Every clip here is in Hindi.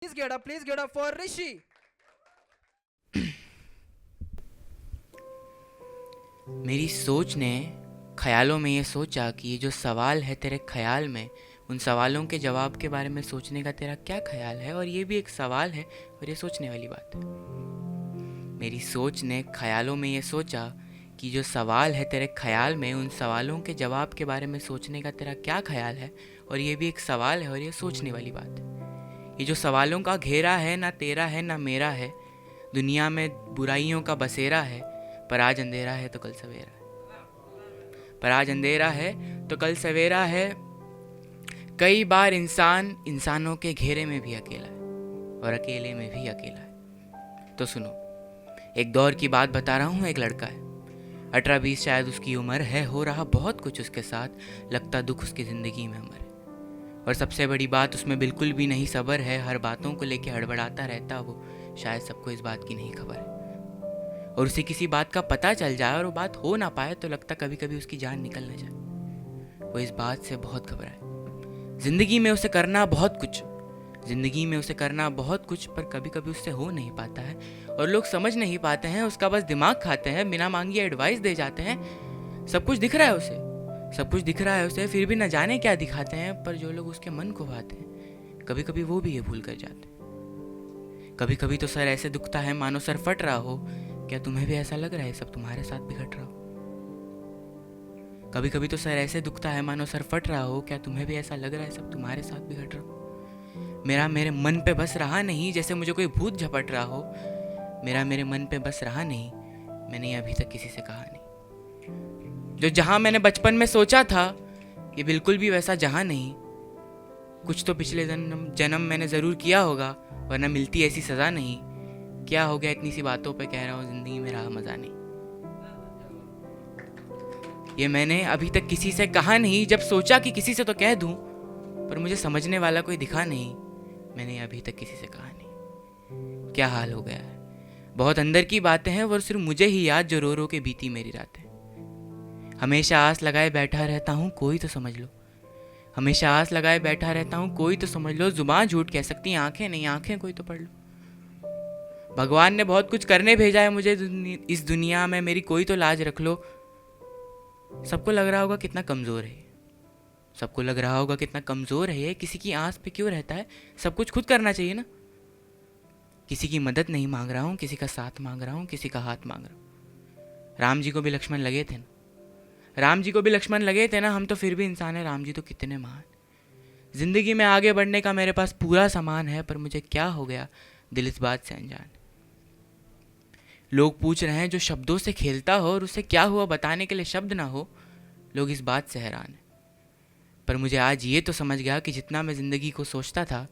Please get up for Rishi. मेरी सोच ने ख्यालों में ये सोचा कि ये जो सवाल है तेरे ख्याल में, उन सवालों के जवाब के बारे में सोचने का तेरा क्या ख्याल है। और ये भी एक सवाल है और ये सोचने वाली बात है। मेरी सोच ने ख्यालों में ये सोचा कि जो सवाल है तेरे ख्याल में, उन सवालों के जवाब के बारे में सोचने का तेरा क्या ख्याल है। और ये भी एक सवाल है और ये सोचने वाली बात है। ये जो सवालों का घेरा है, ना तेरा है ना मेरा है। दुनिया में बुराइयों का बसेरा है, पर आज अंधेरा है तो कल सवेरा है। पर आज अंधेरा है तो कल सवेरा है। कई बार इंसान इंसानों के घेरे में भी अकेला है और अकेले में भी अकेला है। तो सुनो, एक दौर की बात बता रहा हूँ। एक लड़का है, 18-20 शायद उसकी उम्र है। हो रहा बहुत कुछ उसके साथ, लगता दुख उसकी ज़िंदगी में अमर है। और सबसे बड़ी बात, उसमें बिल्कुल भी नहीं सब्र है। हर बातों को लेके हड़बड़ाता रहता वो, शायद सबको इस बात की नहीं खबर है। और उसे किसी बात का पता चल जाए और वो बात हो ना पाए तो लगता कभी कभी उसकी जान निकल ना जाए। वो इस बात से बहुत घबराए। जिंदगी में उसे करना बहुत कुछ, जिंदगी में उसे करना बहुत कुछ, पर कभी कभी उससे हो नहीं पाता है। और लोग समझ नहीं पाते हैं, उसका बस दिमाग खाते हैं, बिना मांगी एडवाइस दे जाते हैं। सब कुछ दिख रहा है उसे, सब कुछ दिख रहा है उसे, फिर भी न जाने क्या दिखाते हैं। पर जो लोग उसके मन को भाते हैं, कभी कभी वो भी ये भूल कर जाते हैं। कभी कभी तो सर ऐसे दुखता है मानो सर फट रहा हो। क्या तुम्हें भी ऐसा लग रहा है सब तुम्हारे साथ भी घट रहा हो? कभी कभी तो सर ऐसे दुखता है मानो सर फट रहा हो। क्या तुम्हें भी ऐसा लग रहा है सब तुम्हारे साथ भी घट रहा हो? मेरा मेरे मन पे बस रहा नहीं, जैसे मुझे कोई भूत झपट रहा हो। मेरा मेरे मन पे बस रहा नहीं, मैंने अभी तक किसी से कहा नहीं। जो जहां मैंने बचपन में सोचा था, ये बिल्कुल भी वैसा जहां नहीं। कुछ तो पिछले जन्म मैंने ज़रूर किया होगा, वरना मिलती ऐसी सज़ा नहीं। क्या हो गया इतनी सी बातों पे कह रहा हूँ ज़िंदगी में रहा मज़ा नहीं। ये मैंने अभी तक किसी से कहा नहीं, जब सोचा कि किसी से तो कह दूं, पर मुझे समझने वाला कोई दिखा नहीं। मैंने अभी तक किसी से कहा नहीं। क्या हाल हो गया है, बहुत अंदर की बातें हैं, वो सिर्फ मुझे ही याद जो रो रो के बीती मेरी रातें। हमेशा आस लगाए बैठा रहता हूँ, कोई तो समझ लो। हमेशा आस लगाए बैठा रहता हूँ, कोई तो समझ लो। जुबान झूठ कह सकती, आंखें नहीं, आंखें कोई तो पढ़ लो। भगवान ने बहुत कुछ करने भेजा है मुझे इस दुनिया में, मेरी कोई तो लाज रख लो। सबको लग रहा होगा कितना कमज़ोर है, सबको लग रहा होगा कितना कमज़ोर है ये। किसी की आस पे क्यों रहता है, सब कुछ खुद करना चाहिए ना। किसी की मदद नहीं मांग रहा हूँ, किसी का साथ मांग रहा हूँ, किसी का हाथ मांग रहा हूँ। राम जी को भी लक्ष्मण लगे थे ना, राम जी को भी लक्ष्मण लगे थे ना। हम तो फिर भी इंसान है, राम जी तो कितने महान। जिंदगी में आगे बढ़ने का मेरे पास पूरा सामान है, पर मुझे क्या हो गया दिल इस बात से अनजान। लोग पूछ रहे हैं जो शब्दों से खेलता हो और उसे क्या हुआ बताने के लिए शब्द ना हो। लोग इस बात से हैरान हैं, पर मुझे आज ये तो समझ गया कि जितना मैं ज़िंदगी को सोचता था,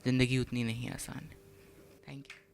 ज़िंदगी उतनी नहीं आसान है। Thank you.